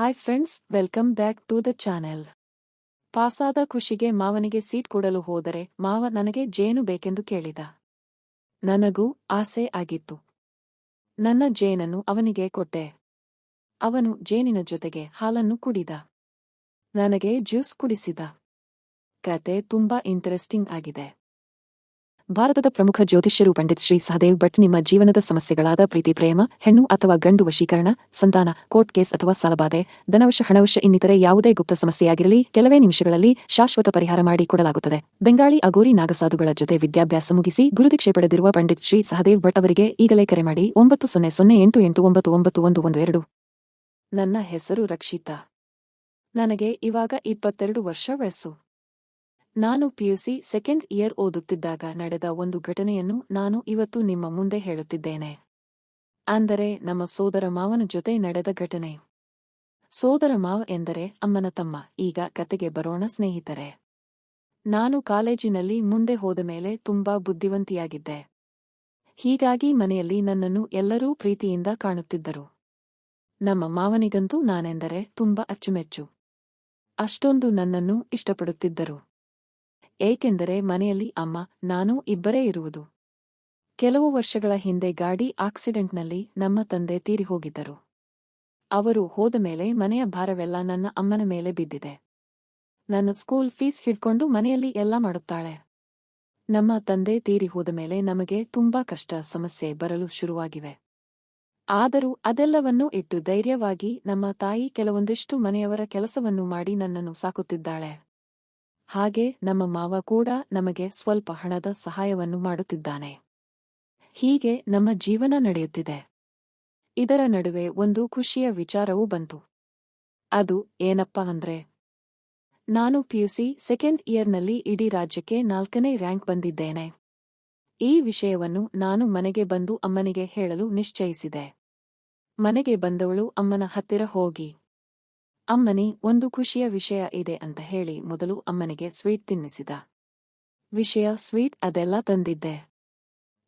Hi friends, welcome back to the channel. ಪಾಸಾದ ಖುಷಿಗೆ ಮಾವನಿಗೆ ಸೀಟ್ ಕೊಡಲು ಹೋದರೆ ಮಾವ ನನಗೆ ಜೇನು ಬೇಕೆಂದು ಕೇಳಿದ. ನನಗೂ ಆಸೆ ಆಗಿತ್ತು. ನನ್ನ ಜೇನನ್ನು ಅವನಿಗೆ ಕೊಟ್ಟೆ. ಅವನು ಜೇನಿನ ಜೊತೆಗೆ ಹಾಲನ್ನು ಕುಡಿದ. ನನಗೆ ಜ್ಯೂಸ್ ಕುಡಿಸಿದ. ಕತೆ ತುಂಬಾ ಇಂಟರೆಸ್ಟಿಂಗ್ ಆಗಿದೆ. ಭಾರತದ ಪ್ರಮುಖ ಜ್ಯೋತಿಷ್ಯರು ಪಂಡಿತ್ ಶ್ರೀ ಸಹದೇವ್ ಭಟ್ ನಿಮ್ಮ ಜೀವನದ ಸಮಸ್ಯೆಗಳಾದ ಪ್ರೀತಿ, ಪ್ರೇಮ, ಹೆಣ್ಣು ಅಥವಾ ಗಂಡು ವಶೀಕರಣ, ಸಂತಾನ, ಕೋರ್ಟ್ ಕೇಸ್ ಅಥವಾ ಸಾಲಬಾಧೆ, ಧನವಶ, ಹಣವಶ ಇನ್ನಿತರೆ ಯಾವುದೇ ಗುಪ್ತ ಸಮಸ್ಯೆಯಾಗಿರಲಿ ಕೆಲವೇ ನಿಮಿಷಗಳಲ್ಲಿ ಶಾಶ್ವತ ಪರಿಹಾರ ಮಾಡಿ ಕೊಡಲಾಗುತ್ತದೆ. ಬೆಂಗಾಳಿ ಅಗೋರಿ ನಾಗಸಾಧುಗಳ ಜೊತೆ ವಿದ್ಯಾಭ್ಯಾಸ ಮುಗಿಸಿ ಗುರುದೀಕ್ಷೆ ಪಡೆದಿರುವ ಪಂಡಿತ್ ಶ್ರೀ ಸಹದೇವ್ ಭಟ್ ಅವರಿಗೆ ಈಗಲೇ ಕರೆ ಮಾಡಿ 9008899112. ನನ್ನ ಹೆಸರು ರಕ್ಷಿತಾ. ನನಗೆ ಇವಾಗ 22 ವರ್ಷ ವಯಸ್ಸು. ನಾನು ಪಿಯುಸಿ ಸೆಕೆಂಡ್ ಇಯರ್ ಓದುತ್ತಿದ್ದಾಗ ನಡೆದ ಒಂದು ಘಟನೆಯನ್ನು ನಾನು ಇವತ್ತು ನಿಮ್ಮ ಮುಂದೆ ಹೇಳುತ್ತಿದ್ದೇನೆ. ಅಂದರೆ ನಮ್ಮ ಸೋದರ ಮಾವನ ಜೊತೆ ನಡೆದ ಘಟನೆ. ಸೋದರ ಮಾವ ಎಂದರೆ ಅಮ್ಮನ ತಮ್ಮ. ಈಗ ಕತೆಗೆ ಬರೋಣ ಸ್ನೇಹಿತರೆ. ನಾನು ಕಾಲೇಜಿನಲ್ಲಿ ಮುಂದೆ ಹೋದ ಮೇಲೆ ತುಂಬಾ ಬುದ್ಧಿವಂತಿಯಾಗಿದ್ದೆ. ಹೀಗಾಗಿ ಮನೆಯಲ್ಲಿ ನನ್ನನ್ನು ಎಲ್ಲರೂ ಪ್ರೀತಿಯಿಂದ ಕಾಣುತ್ತಿದ್ದರು. ನಮ್ಮ ಮಾವನಿಗಂತೂ ನಾನೆಂದರೆ ತುಂಬಾ ಅಚ್ಚುಮೆಚ್ಚು. ಅಷ್ಟೊಂದು ನನ್ನನ್ನು ಇಷ್ಟಪಡುತ್ತಿದ್ದರು. ಏಕೆಂದರೆ ಮನೆಯಲ್ಲಿ ಅಮ್ಮ, ನಾನು ಇಬ್ಬರೇ ಇರುವುದು. ಕೆಲವು ವರ್ಷಗಳ ಹಿಂದೆ ಗಾಡಿ ಆಕ್ಸಿಡೆಂಟ್ನಲ್ಲಿ ನಮ್ಮ ತಂದೆ ತೀರಿಹೋಗಿದ್ದರು. ಅವರು ಹೋದ ಮೇಲೆ ಮನೆಯ ಭಾರವೆಲ್ಲ ನನ್ನ ಅಮ್ಮನ ಮೇಲೆ ಬಿದ್ದಿದೆ. ನನ್ನ ಸ್ಕೂಲ್ ಫೀಸ್ ಹಿಡ್ಕೊಂಡು ಮನೆಯಲ್ಲಿ ಎಲ್ಲ ಮಾಡುತ್ತಾಳೆ. ನಮ್ಮ ತಂದೆ ತೀರಿ ಹೋದ ಮೇಲೆ ನಮಗೆ ತುಂಬಾ ಕಷ್ಟ ಸಮಸ್ಯೆ ಬರಲು ಶುರುವಾಗಿವೆ. ಆದರೂ ಅದೆಲ್ಲವನ್ನೂ ಇಟ್ಟು ಧೈರ್ಯವಾಗಿ ನಮ್ಮ ತಾಯಿ ಕೆಲವೊಂದಿಷ್ಟು ಮನೆಯವರ ಕೆಲಸವನ್ನು ಮಾಡಿ ನನ್ನನ್ನು ಸಾಕುತ್ತಿದ್ದಾಳೆ. ಹಾಗೆ ನಮ್ಮ ಮಾವ ಕೂಡ ನಮಗೆ ಸ್ವಲ್ಪ ಹಣದ ಸಹಾಯವನ್ನು ಮಾಡುತ್ತಿದ್ದಾನೆ. ಹೀಗೆ ನಮ್ಮ ಜೀವನ ನಡೆಯುತ್ತಿದೆ. ಇದರ ನಡುವೆ ಒಂದು ಖುಷಿಯ ವಿಚಾರವೂ ಬಂತು. ಅದು ಏನಪ್ಪಾ ಅಂದ್ರೆ, ನಾನು ಪಿಯುಸಿ ಸೆಕೆಂಡ್ ಇಯರ್ನಲ್ಲಿ ಇಡೀ ರಾಜ್ಯಕ್ಕೆ 4ನೇ ರ್ಯಾಂಕ್ ಬಂದಿದ್ದೇನೆ. ಈ ವಿಷಯವನ್ನು ನಾನು ಮನೆಗೆ ಬಂದು ಅಮ್ಮನಿಗೆ ಹೇಳಲು ನಿಶ್ಚಯಿಸಿದೆ. ಮನೆಗೆ ಬಂದವಳು ಅಮ್ಮನ ಹತ್ತಿರ ಹೋಗಿ, ಅಮ್ಮನಿ, ಒಂದು ಖುಷಿಯ ವಿಷಯ ಇದೆ ಅಂತ ಹೇಳಿ ಮೊದಲು ಅಮ್ಮನಿಗೆ ಸ್ವೀಟ್ ತಿನ್ನಿಸಿದ. ವಿಷಯ ಸ್ವೀಟ್ ಅದೆಲ್ಲ ತಂದಿದ್ದೆ.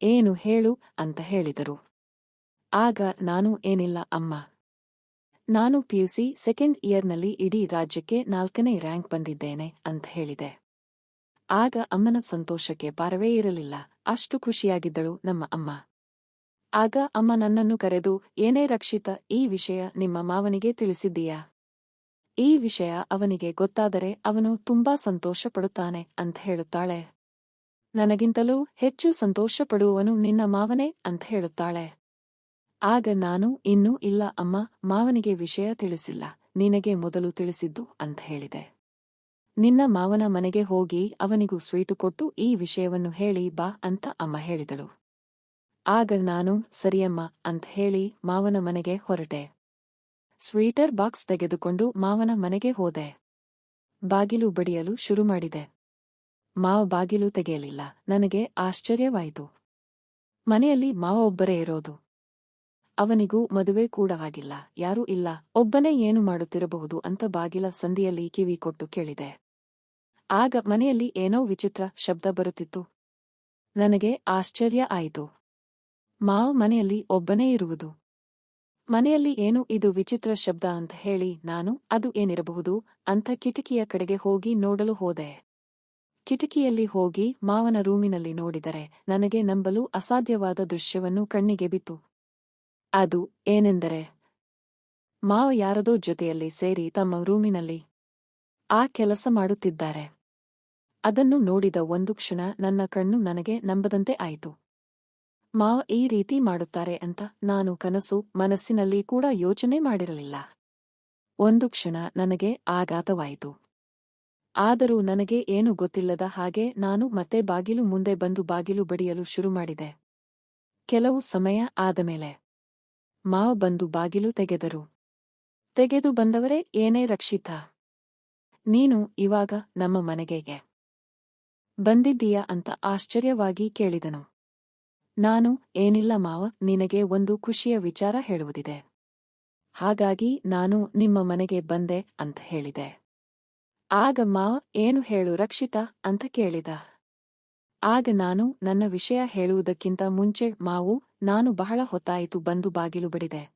ಏನು ಹೇಳು ಅಂತ ಹೇಳಿದರು. ಆಗ ನಾನು ಏನಿಲ್ಲ ಅಮ್ಮ, ನಾನು ಪಿಯುಸಿ ಸೆಕೆಂಡ್ ಇಯರ್ನಲ್ಲಿ ಇಡೀ ರಾಜ್ಯಕ್ಕೆ 4ನೇ ರ್ಯಾಂಕ್ ಬಂದಿದ್ದೇನೆ ಅಂತ ಹೇಳಿದೆ. ಆಗ ಅಮ್ಮನ ಸಂತೋಷಕ್ಕೆ ಪಾರವೇ ಇರಲಿಲ್ಲ. ಅಷ್ಟು ಖುಷಿಯಾಗಿದ್ದಳು ನಮ್ಮ ಅಮ್ಮ. ಆಗ ಅಮ್ಮ ನನ್ನನ್ನು ಕರೆದು, ಏನೇ ರಕ್ಷಿತಾ, ಈ ವಿಷಯ ನಿಮ್ಮ ಮಾವನಿಗೆ ತಿಳಿಸಿದ್ದೀಯಾ? ಈ ವಿಷಯ ಅವನಿಗೆ ಗೊತ್ತಾದರೆ ಅವನು ತುಂಬಾ ಸಂತೋಷ ಪಡುತ್ತಾನೆ ಅಂತ ಹೇಳುತ್ತಾಳೆ. ನನಗಿಂತಲೂ ಹೆಚ್ಚು ಸಂತೋಷ ಪಡುವವನು ನಿನ್ನ ಮಾವನೇ ಅಂತ ಹೇಳುತ್ತಾಳೆ. ಆಗ ನಾನು, ಇನ್ನೂ ಇಲ್ಲ ಅಮ್ಮ, ಮಾವನಿಗೆ ವಿಷಯ ತಿಳಿಸಿಲ್ಲ, ನಿನಗೆ ಮೊದಲು ತಿಳಿಸಿದ್ದು ಅಂತ ಹೇಳಿದೆ. ನಿನ್ನ ಮಾವನ ಮನೆಗೆ ಹೋಗಿ ಅವನಿಗೂ ಸ್ವೀಟು ಕೊಟ್ಟು ಈ ವಿಷಯವನ್ನು ಹೇಳಿ ಬಾ ಅಂತ ಅಮ್ಮ ಹೇಳಿದಳು. ಆಗ ನಾನು ಸರಿಯಮ್ಮ ಅಂತ ಹೇಳಿ ಮಾವನ ಮನೆಗೆ ಹೊರಟೆ. ಸ್ವೀಟರ್ ಬಾಕ್ಸ್ ತೆಗೆದುಕೊಂಡು ಮಾವನ ಮನೆಗೆ ಹೋದೆ. ಬಾಗಿಲು ಬಡಿಯಲು ಶುರು ಮಾಡಿದೆ. ಮಾವ ಬಾಗಿಲು ತೆಗೆಯಲಿಲ್ಲ. ನನಗೆ ಆಶ್ಚರ್ಯವಾಯಿತು. ಮನೆಯಲ್ಲಿ ಮಾವ ಒಬ್ಬರೇ ಇರೋದು. ಅವನಿಗೂ ಮದುವೆ ಕೂಡ ಆಗಿಲ್ಲ, ಯಾರೂ ಇಲ್ಲ, ಒಬ್ಬನೇ ಏನು ಮಾಡುತ್ತಿರಬಹುದು ಅಂತ ಬಾಗಿಲ ಸಂದಿಯಲ್ಲಿ ಕಿವಿ ಕೊಟ್ಟು ಕೇಳಿದೆ. ಆಗ ಮನೆಯಲ್ಲಿ ಏನೋ ವಿಚಿತ್ರ ಶಬ್ದ ಬರುತ್ತಿತ್ತು. ನನಗೆ ಆಶ್ಚರ್ಯ ಆಯಿತು. ಮಾವ ಮನೆಯಲ್ಲಿ ಒಬ್ಬನೇ ಇರುವುದು. ಮನೆಯಲ್ಲಿ ಏನು ಇದು ವಿಚಿತ್ರ ಶಬ್ದ ಅಂತ ಹೇಳಿ ನಾನು ಅದು ಏನಿರಬಹುದು ಅಂತ ಕಿಟಕಿಯ ಕಡೆಗೆ ಹೋಗಿ ನೋಡಲು ಹೋದೆ. ಕಿಟಕಿಯಲ್ಲಿ ಹೋಗಿ ಮಾವನ ರೂಮಿನಲ್ಲಿ ನೋಡಿದರೆ ನನಗೆ ನಂಬಲು ಅಸಾಧ್ಯವಾದ ದೃಶ್ಯವನ್ನು ಕಣ್ಣಿಗೆ ಬಿತ್ತು. ಅದು ಏನೆಂದರೆ, ಮಾವ ಯಾರದೋ ಜೊತೆಯಲ್ಲಿ ಸೇರಿ ತಮ್ಮ ರೂಮಿನಲ್ಲಿ ಆ ಕೆಲಸ ಮಾಡುತ್ತಿದ್ದಾರೆ. ಅದನ್ನು ನೋಡಿದ ಒಂದು ಕ್ಷಣ ನನ್ನ ಕಣ್ಣು ನನಗೆ ನಂಬದಂತೆ ಆಯಿತು. ಮಾವ ಈ ರೀತಿ ಮಾಡುತ್ತಾರೆ ಅಂತ ನಾನು ಕನಸು ಮನಸ್ಸಿನಲ್ಲಿ ಕೂಡ ಯೋಚನೆ ಮಾಡಿರಲಿಲ್ಲ. ಒಂದು ಕ್ಷಣ ನನಗೆ ಆಘಾತವಾಯಿತು. ಆದರೂ ನನಗೆ ಏನು ಗೊತ್ತಿಲ್ಲದ ಹಾಗೆ ನಾನು ಮತ್ತೆ ಬಾಗಿಲು ಮುಂದೆ ಬಂದು ಬಾಗಿಲು ಬಡಿಯಲು ಶುರು ಮಾಡಿದೆ. ಕೆಲವು ಸಮಯ ಆದಮೇಲೆ ಮಾವ ಬಂದು ಬಾಗಿಲು ತೆಗೆದರು. ತೆಗೆದು ಬಂದವರೇ, ಏನೇ ರಕ್ಷಿತಾ, ನೀನು ಇವಾಗ ನಮ್ಮ ಮನೆಗೆ ಬಂದಿದ್ದೀಯಾ ಅಂತ ಆಶ್ಚರ್ಯವಾಗಿ ಕೇಳಿದನು. ನಾನು, ಏನಿಲ್ಲ ಮಾವ, ನಿನಗೆ ಒಂದು ಖುಷಿಯ ವಿಚಾರ ಹೇಳುವುದಿದೆ. ಹಾಗಾಗಿ ನಾನು ನಿಮ್ಮ ಮನೆಗೆ ಬಂದೆ ಅಂತ ಹೇಳಿದೆ. ಆಗ ಮಾವ, ಏನು ಹೇಳು ರಕ್ಷಿತಾ ಅಂತ ಕೇಳಿದ. ಆಗ ನಾನು ನನ್ನ ವಿಷಯ ಹೇಳುವುದಕ್ಕಿಂತ ಮುಂಚೆ, ಮಾವು, ನಾನು ಬಹಳ ಹೊತ್ತಾಯಿತು ಬಂದು ಬಾಗಿಲು ಬಡಿದೆ.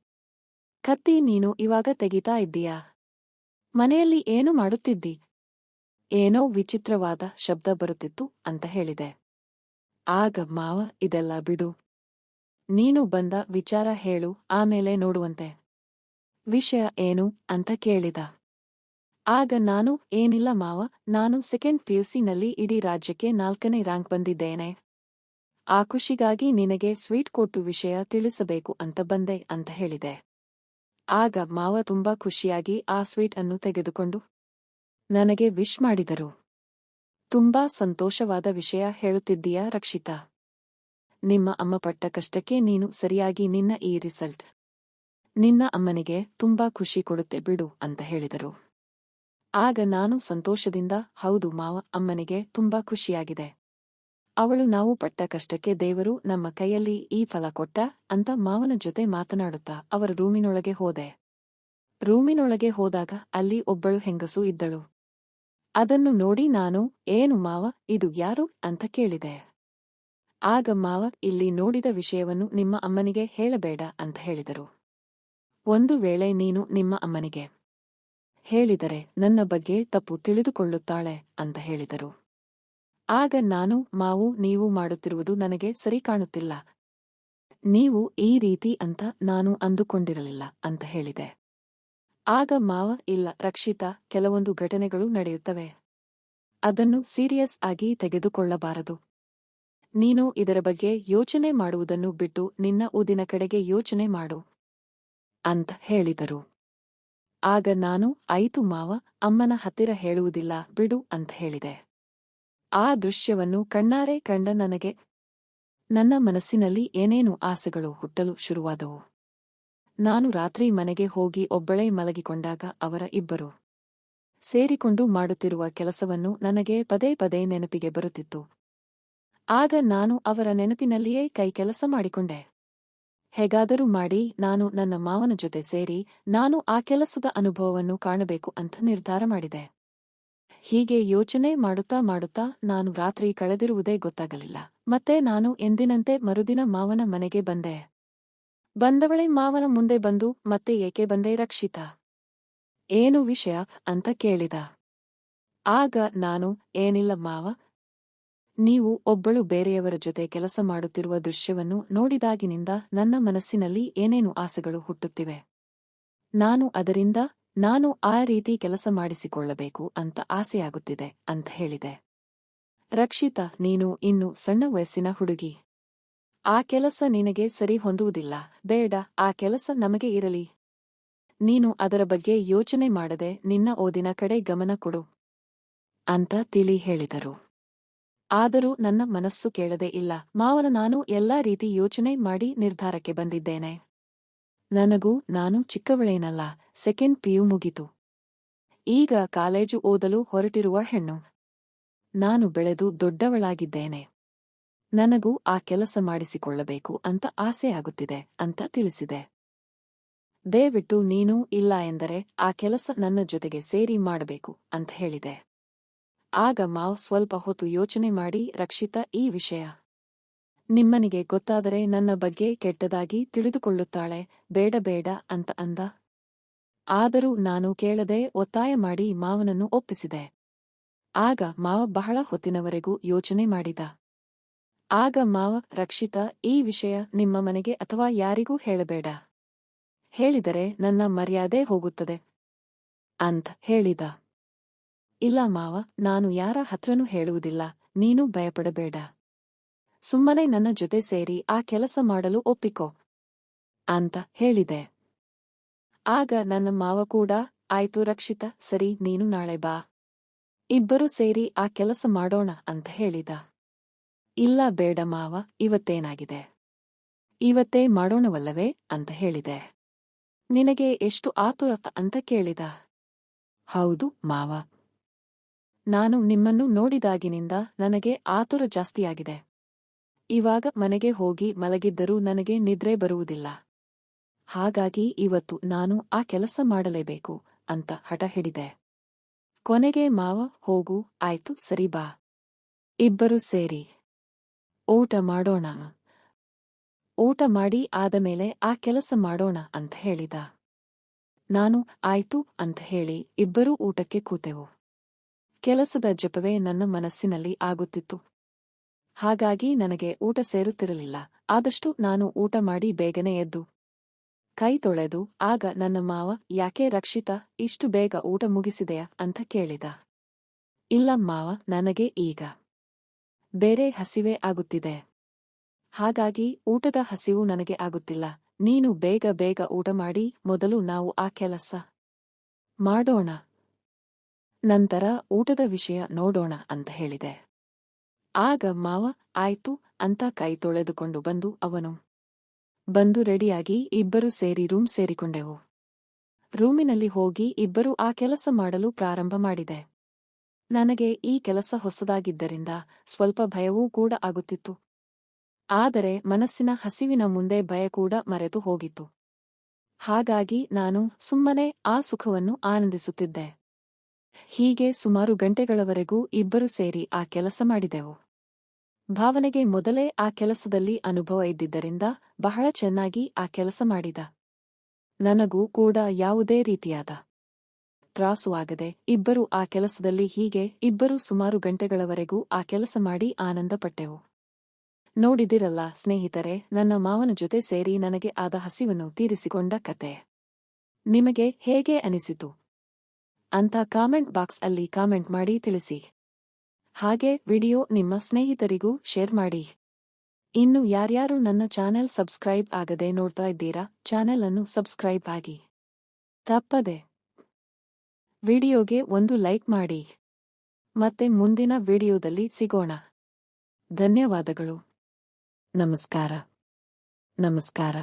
ಕತ್ತಿ ನೀನು ಇವಾಗ ತೆಗಿತಾ ಇದ್ದೀಯಾ? ಮನೆಯಲ್ಲಿ ಏನು ಮಾಡುತ್ತಿದ್ದಿ? ಏನೋ ವಿಚಿತ್ರವಾದ ಶಬ್ದ ಬರುತ್ತಿತ್ತು ಅಂತ ಹೇಳಿದೆ. ಆಗ ಮಾವ ಇದೆಲ್ಲ ಬಿಡು. ನೀನು ಬಂದ ವಿಚಾರ ಹೇಳು, ಆಮೇಲೆ ನೋಡುವಂತೆ. ವಿಷಯ ಏನು ಅಂತ ಕೇಳಿದ. ಆಗ ನಾನು ಏನಿಲ್ಲ ಮಾವ, ನಾನು ಸೆಕೆಂಡ್ ಪಿಯುಸಿನಲ್ಲಿ ಇಡೀ ರಾಜ್ಯಕ್ಕೆ 4ನೇ ರ್ಯಾಂಕ್ ಬಂದಿದ್ದೇನೆ. ಆ ಖುಷಿಗಾಗಿ ನಿನಗೆ ಸ್ವೀಟ್ ಕೊಟ್ಟು ವಿಷಯ ತಿಳಿಸಬೇಕು ಅಂತ ಬಂದೆ ಅಂತ ಹೇಳಿದೆ. ಆಗ ಮಾವ ತುಂಬಾ ಖುಷಿಯಾಗಿ ಆ ಸ್ವೀಟ್ ಅನ್ನು ತೆಗೆದುಕೊಂಡು ನನಗೆ ವಿಶ್ ಮಾಡಿದರು. ತುಂಬಾ ಸಂತೋಷವಾದ ವಿಷಯ ಹೇಳುತ್ತಿದ್ದೀಯಾ ರಕ್ಷಿತಾ? ನಿಮ್ಮ ಅಮ್ಮ ಪಟ್ಟ ಕಷ್ಟಕ್ಕೆ ನೀನು ಸರಿಯಾಗಿ ನಿನ್ನ ಈ ರಿಸಲ್ಟ್ ನಿನ್ನ ಅಮ್ಮನಿಗೆ ತುಂಬಾ ಖುಷಿ ಕೊಡುತ್ತೆ ಬಿಡು ಅಂತ ಹೇಳಿದರು. ಆಗ ನಾನು ಸಂತೋಷದಿಂದ ಹೌದು ಮಾವ, ಅಮ್ಮನಿಗೆ ತುಂಬಾ ಖುಷಿಯಾಗಿದೆ. ಅವಳು ನಾವು ಪಟ್ಟ ಕಷ್ಟಕ್ಕೆ ದೇವರು ನಮ್ಮ ಕೈಯಲ್ಲಿ ಈ ಫಲ ಕೊಟ್ಟ ಅಂತ ಮಾವನ ಜೊತೆ ಮಾತನಾಡುತ್ತಾ ಅವರ ರೂಮಿನೊಳಗೆ ಹೋದೆ. ರೂಮಿನೊಳಗೆ ಹೋದಾಗ ಅಲ್ಲಿ ಒಬ್ಬಳು ಹೆಂಗಸು ಇದ್ದಳು. ಅದನ್ನು ನೋಡಿ ನಾನು ಏನು ಮಾವ, ಇದು ಯಾರು ಅಂತ ಕೇಳಿದೆ. ಆಗ ಮಾವ ಇಲ್ಲಿ ನೋಡಿದ ವಿಷಯವನ್ನು ನಿಮ್ಮ ಅಮ್ಮನಿಗೆ ಹೇಳಬೇಡ ಅಂತ ಹೇಳಿದರು. ಒಂದು ವೇಳೆ ನೀನು ನಿಮ್ಮ ಅಮ್ಮನಿಗೆ ಹೇಳಿದರೆ ನನ್ನ ಬಗ್ಗೆ ತಪ್ಪು ತಿಳಿದುಕೊಳ್ಳುತ್ತಾಳೆ ಅಂತ ಹೇಳಿದರು. ಆಗ ನಾನು ಮಾವು, ನೀವು ಮಾಡುತ್ತಿರುವುದು ನನಗೆ ಸರಿ ಕಾಣುತ್ತಿಲ್ಲ. ನೀವು ಈ ರೀತಿ ಅಂತ ನಾನು ಅಂದುಕೊಂಡಿರಲಿಲ್ಲ ಅಂತ ಹೇಳಿದೆ. ಆಗ ಮಾವ ಇಲ್ಲ ರಕ್ಷಿತಾ, ಕೆಲವೊಂದು ಘಟನೆಗಳು ನಡೆಯುತ್ತವೆ. ಅದನ್ನು ಸೀರಿಯಸ್ ಆಗಿ ತೆಗೆದುಕೊಳ್ಳಬಾರದು. ನೀನು ಇದರ ಬಗ್ಗೆ ಯೋಚನೆ ಮಾಡುವುದನ್ನು ಬಿಟ್ಟು ನಿನ್ನ ಊದಿನ ಕಡೆಗೆ ಯೋಚನೆ ಮಾಡು ಅಂತ ಹೇಳಿದರು. ಆಗ ನಾನು ಆಯಿತು ಮಾವ, ಅಮ್ಮನ ಹತ್ತಿರ ಹೇಳುವುದಿಲ್ಲ ಬಿಡು ಅಂತ ಹೇಳಿದೆ. ಆ ದೃಶ್ಯವನ್ನು ಕಣ್ಣಾರೆ ಕಂಡ ನನಗೆ ನನ್ನ ಮನಸ್ಸಿನಲ್ಲಿ ಏನೇನು ಆಸೆಗಳು ಹುಟ್ಟಲು ಶುರುವಾದವು. ನಾನು ರಾತ್ರಿ ಮನೆಗೆ ಹೋಗಿ ಒಬ್ಬಳೇ ಮಲಗಿಕೊಂಡಾಗ ಅವರ ಇಬ್ಬರು ಸೇರಿಕೊಂಡು ಮಾಡುತ್ತಿರುವ ಕೆಲಸವನ್ನು ನನಗೆ ಪದೇ ಪದೇ ನೆನಪಿಗೆ ಬರುತ್ತಿತ್ತು. ಆಗ ನಾನು ಅವರ ನೆನಪಿನಲ್ಲಿಯೇ ಕೈಕೆಲಸ ಮಾಡಿಕೊಂಡೆ. ಹೇಗಾದರೂ ಮಾಡಿ ನಾನು ನನ್ನ ಮಾವನ ಜೊತೆ ಸೇರಿ ನಾನು ಆ ಕೆಲಸದ ಅನುಭವವನ್ನು ಕಾಣಬೇಕು ಅಂತ ನಿರ್ಧಾರ ಮಾಡಿದೆ. ಹೀಗೆ ಯೋಚನೆ ಮಾಡುತ್ತಾ ಮಾಡುತ್ತಾ ನಾನು ರಾತ್ರಿ ಕಳೆದಿರುವುದೇ ಗೊತ್ತಾಗಲಿಲ್ಲ. ಮತ್ತೆ ನಾನು ಎಂದಿನಂತೆ ಮರುದಿನ ಮಾವನ ಮನೆಗೆ ಬಂದೆ. ಬಂದವಳೆ ಮಾವನ ಮುಂದೆ ಬಂದು ಮತ್ತೆ ಏಕೆ ಬಂದೆ ರಕ್ಷಿತಾ? ಏನು ವಿಷಯ ಅಂತ ಕೇಳಿದ. ಆಗ ನಾನು ಏನಿಲ್ಲ ಮಾವ, ನೀವು ಒಬ್ಬಳು ಬೇರೆಯವರ ಜೊತೆ ಕೆಲಸ ಮಾಡುತ್ತಿರುವ ದೃಶ್ಯವನ್ನು ನೋಡಿದಾಗಿನಿಂದ ನನ್ನ ಮನಸ್ಸಿನಲ್ಲಿ ಏನೇನು ಆಸೆಗಳು ಹುಟ್ಟುತ್ತಿವೆ. ನಾನು ಆ ರೀತಿ ಕೆಲಸ ಮಾಡಿಸಿಕೊಳ್ಳಬೇಕು ಅಂತ ಆಸೆಯಾಗುತ್ತಿದೆ ಅಂತ ಹೇಳಿದೆ. ರಕ್ಷಿತಾ, ನೀನು ಇನ್ನು ಸಣ್ಣ ವಯಸ್ಸಿನ ಹುಡುಗಿ. ಆ ಕೆಲಸ ನಿನಗೆ ಸರಿ ಹೊಂದುವುದಿಲ್ಲ. ಬೇಡ, ಆ ಕೆಲಸ ನಮಗೆ ಇರಲಿ. ನೀನು ಅದರ ಬಗ್ಗೆ ಯೋಚನೆ ಮಾಡದೆ ನಿನ್ನ ಓದಿನ ಕಡೆ ಗಮನ ಕೊಡು ಅಂತ ತಿಳಿ ಹೇಳಿದರು. ಆದರೂ ನನ್ನ ಮನಸ್ಸು ಕೇಳದೆ ಇಲ್ಲ ಮಾವನ. ನಾನು ಎಲ್ಲಾ ರೀತಿ ಯೋಚನೆ ಮಾಡಿ ನಿರ್ಧಾರಕ್ಕೆ ಬಂದಿದ್ದೇನೆ. ನಾನು ಚಿಕ್ಕವಳೇನಲ್ಲ, ಸೆಕೆಂಡ್ ಪಿಯು ಮುಗಿತು. ಈಗ ಕಾಲೇಜು ಓದಲು ಹೊರಟಿರುವ ಹೆಣ್ಣು. ನಾನು ಬೆಳೆದು ದೊಡ್ಡವಳಾಗಿದ್ದೇನೆ. ನನಗೂ ಆ ಕೆಲಸ ಮಾಡಿಸಿಕೊಳ್ಳಬೇಕು ಅಂತ ಆಸೆಯಾಗುತ್ತಿದೆ ಅಂತ ತಿಳಿಸಿದೆ. ದಯವಿಟ್ಟು ನೀನು ಇಲ್ಲ ಎಂದರೆ ಆ ಕೆಲಸ ನನ್ನ ಜೊತೆಗೆ ಸೇರಿ ಮಾಡಬೇಕು ಅಂತ ಹೇಳಿದೆ. ಆಗ ಮಾವ್ ಸ್ವಲ್ಪ ಹೊತ್ತು ಯೋಚನೆ ಮಾಡಿ, ರಕ್ಷಿತಾ, ಈ ವಿಷಯ ನಿಮ್ಮನಿಗೆ ಗೊತ್ತಾದರೆ ನನ್ನ ಬಗ್ಗೆ ಕೆಟ್ಟದಾಗಿ ತಿಳಿದುಕೊಳ್ಳುತ್ತಾಳೆ, ಬೇಡ ಬೇಡ ಅಂತ ಅಂದ. ಆದರೂ ನಾನು ಕೇಳದೆ ಒತ್ತಾಯ ಮಾಡಿ ಮಾವನನ್ನು ಒಪ್ಪಿಸಿದೆ. ಆಗ ಮಾವ ಬಹಳ ಹೊತ್ತಿನವರೆಗೂ ಯೋಚನೆ ಮಾಡಿದ. ಆಗ ಮಾವ, ರಕ್ಷಿತಾ, ಈ ವಿಷಯ ನಿಮ್ಮ ಮನೆಗೆ ಅಥವಾ ಯಾರಿಗೂ ಹೇಳಬೇಡ. ಹೇಳಿದರೆ ನನ್ನ ಮರ್ಯಾದೆ ಹೋಗುತ್ತದೆ ಅಂತ ಹೇಳಿದ. ಇಲ್ಲ ಮಾವ, ನಾನು ಯಾರ ಹತ್ರನೂ ಹೇಳುವುದಿಲ್ಲ, ನೀನು ಭಯಪಡಬೇಡ. ಸುಮ್ಮನೆ ನನ್ನ ಜೊತೆ ಸೇರಿ ಆ ಕೆಲಸ ಮಾಡಲು ಒಪ್ಪಿಕೋ ಅಂತ ಹೇಳಿದೆ. ಆಗ ನನ್ನ ಮಾವ ಕೂಡ ಆಯ್ತು ರಕ್ಷಿತಾ, ಸರಿ, ನೀನು ನಾಳೆ ಬಾ, ಇಬ್ಬರು ಸೇರಿ ಆ ಕೆಲಸ ಮಾಡೋಣ ಅಂತ ಹೇಳಿದ. ಇಲ್ಲ ಬೇಡ ಮಾವ, ಇವತ್ತೇನಾಗಿದೆ, ಇವತ್ತೇ ಮಾಡೋಣವಲ್ಲವೇ ಅಂತ ಹೇಳಿದೆ. ನಿನಗೆ ಎಷ್ಟು ಆತುರ ಅಂತ ಕೇಳಿದ. ಹೌದು ಮಾವ, ನಾನು ನಿಮ್ಮನ್ನು ನೋಡಿದಾಗಿನಿಂದ ನನಗೆ ಆತುರ ಜಾಸ್ತಿಯಾಗಿದೆ. ಇವಾಗ ಮನೆಗೆ ಹೋಗಿ ಮಲಗಿದ್ದರೂ ನನಗೆ ನಿದ್ರೆ ಬರುವುದಿಲ್ಲ. ಹಾಗಾಗಿ ಇವತ್ತು ನಾನು ಆ ಕೆಲಸ ಮಾಡಲೇಬೇಕು ಅಂತ ಹಠ ಹಿಡಿದೆ. ಕೊನೆಗೆ ಮಾವ, ಹೋಗು, ಆಯ್ತು, ಸರಿ ಬಾ, ಇಬ್ಬರು ಸೇರಿ ಊಟ ಮಾಡೋಣ, ಊಟ ಮಾಡಿ ಆದಮೇಲೆ ಆ ಕೆಲಸ ಮಾಡೋಣ ಅಂತ ಹೇಳಿದ. ನಾನು ಆಯ್ತು ಅಂತ ಹೇಳಿ ಇಬ್ಬರೂ ಊಟಕ್ಕೆ ಕೂತೆವು. ಕೆಲಸದ ಜಪವೇ ನನ್ನ ಮನಸ್ಸಿನಲ್ಲಿ ಆಗುತ್ತಿತ್ತು. ಹಾಗಾಗಿ ನನಗೆ ಊಟ ಸೇರುತ್ತಿರಲಿಲ್ಲ. ಆದಷ್ಟು ನಾನು ಊಟ ಮಾಡಿ ಬೇಗನೆ ಎದ್ದು ಕೈ ತೊಳೆದು ಆಗ ನನ್ನ ಮಾವ ಯಾಕೆ ರಕ್ಷಿತಾ ಇಷ್ಟು ಬೇಗ ಊಟ ಮುಗಿಸಿದೆಯಾ ಅಂತ ಕೇಳಿದ. ಇಲ್ಲ ಮಾವ, ನನಗೆ ಈಗ ಬೇರೆ ಹಸಿವೆ ಆಗುತ್ತಿದೆ. ಹಾಗಾಗಿ ಊಟದ ಹಸಿವು ನನಗೆ ಆಗುತ್ತಿಲ್ಲ. ನೀನು ಬೇಗ ಬೇಗ ಊಟ ಮಾಡಿ ಮೊದಲು ನಾವು ಆ ಕೆಲಸ ಮಾಡೋಣ, ನಂತರ ಊಟದ ವಿಷಯ ನೋಡೋಣ ಅಂತ ಹೇಳಿದೆ. ಆಗ ಮಾವ ಆಯ್ತು ಅಂತ ಕೈ ತೊಳೆದುಕೊಂಡು ಬಂದು ಅವನು ಬಂದು ರೆಡಿಯಾಗಿ ಇಬ್ಬರು ಸೇರಿ ರೂಮ್ ಸೇರಿಕೊಂಡೆವು. ರೂಮಿನಲ್ಲಿ ಹೋಗಿ ಇಬ್ಬರು ಆ ಕೆಲಸ ಮಾಡಲು ಪ್ರಾರಂಭ ಮಾಡಿದೆ. ನನಗೆ ಈ ಕೆಲಸ ಹೊಸದಾಗಿದ್ದರಿಂದ ಸ್ವಲ್ಪ ಭಯವೂ ಕೂಡ ಆಗುತ್ತಿತ್ತು. ಆದರೆ ಮನಸ್ಸಿನ ಹಸಿವಿನ ಮುಂದೆ ಭಯ ಕೂಡ ಮರೆತು ಹೋಗಿತ್ತು. ಹಾಗಾಗಿ ನಾನು ಸುಮ್ಮನೆ ಆ ಸುಖವನ್ನು ಆನಂದಿಸುತ್ತಿದ್ದೆ. ಹೀಗೆ ಸುಮಾರು ಗಂಟೆಗಳವರೆಗೂ ಇಬ್ಬರು ಸೇರಿ ಆ ಕೆಲಸ ಮಾಡಿದೆವು. ಭಾವನೆಗೆ ಮೊದಲೇ ಆ ಕೆಲಸದಲ್ಲಿ ಅನುಭವ ಇದ್ದಿದ್ದರಿಂದ ಬಹಳ ಚೆನ್ನಾಗಿ ಆ ಕೆಲಸ ಮಾಡಿದ. ನನಗೂ ಕೂಡ ಯಾವುದೇ ರೀತಿಯಾದ ತ್ರಾಸು ಆಗದೆ ಇಬ್ಬರು ಆ ಕೆಲಸದಲ್ಲಿ ಹೀಗೆ ಇಬ್ಬರು ಸುಮಾರು ಗಂಟೆಗಳವರೆಗೂ ಆ ಕೆಲಸ ಮಾಡಿ ಆನಂದಪಟ್ಟೆವು. ನೋಡಿದಿರಲ್ಲ ಸ್ನೇಹಿತರೆ, ನನ್ನ ಮಾವನ ಜೊತೆ ಸೇರಿ ನನಗೆ ಆದ ಹಸಿವನ್ನು ತೀರಿಸಿಕೊಂಡ ಕತೆ. ನಿಮಗೆ ಹೇಗೆ ಅನಿಸಿತು ಅಂತ ಕಾಮೆಂಟ್ ಬಾಕ್ಸ್ ಅಲ್ಲಿ ಕಾಮೆಂಟ್ ಮಾಡಿ ತಿಳಿಸಿ. ಹಾಗೆ ವಿಡಿಯೋ ನಿಮ್ಮ ಸ್ನೇಹಿತರಿಗೂ ಶೇರ್ ಮಾಡಿ. ಇನ್ನು ಯಾರ್ಯಾರು ನನ್ನ ಚಾನೆಲ್ ಸಬ್ಸ್ಕ್ರೈಬ್ ಆಗದೆ ನೋಡ್ತಾ ಇದ್ದೀರಾ, ಚಾನೆಲ್ ಅನ್ನು ಸಬ್ಸ್ಕ್ರೈಬ್ ಆಗಿ. ತಪ್ಪದೆ ವಿಡಿಯೋಗೆ ಒಂದು ಲೈಕ್ ಮಾಡಿ. ಮತ್ತೆ ಮುಂದಿನ ವಿಡಿಯೋದಲ್ಲಿ ಸಿಗೋಣ. ಧನ್ಯವಾದಗಳು. ನಮಸ್ಕಾರ. ನಮಸ್ಕಾರ.